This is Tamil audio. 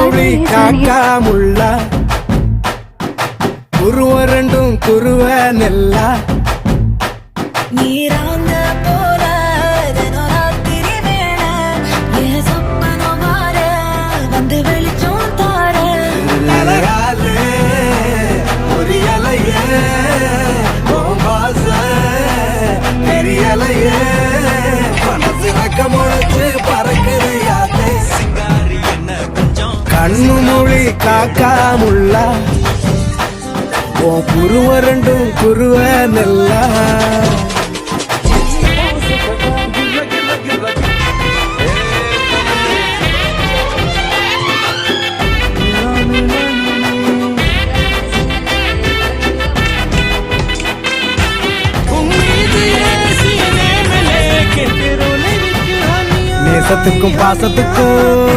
மொழி காக்கா முள்ளா குருவ ரெண்டும் குருவ நெல்லா நீராங்க போல தினராத்திரி வேண என் சொப்பனம் மாற வந்து வெளிச்சம் தார அழகாலே ஒரு இலையே பாச தெரியலையே மனசு ரக்க முளைச்சு பறக்குது யாத்தே கண்ணு மொழி காக்கா முள்ளா குருவ ரெண்டும் குருவ நெல்லா நேசத்துக்கும் பாசத்துக்கும்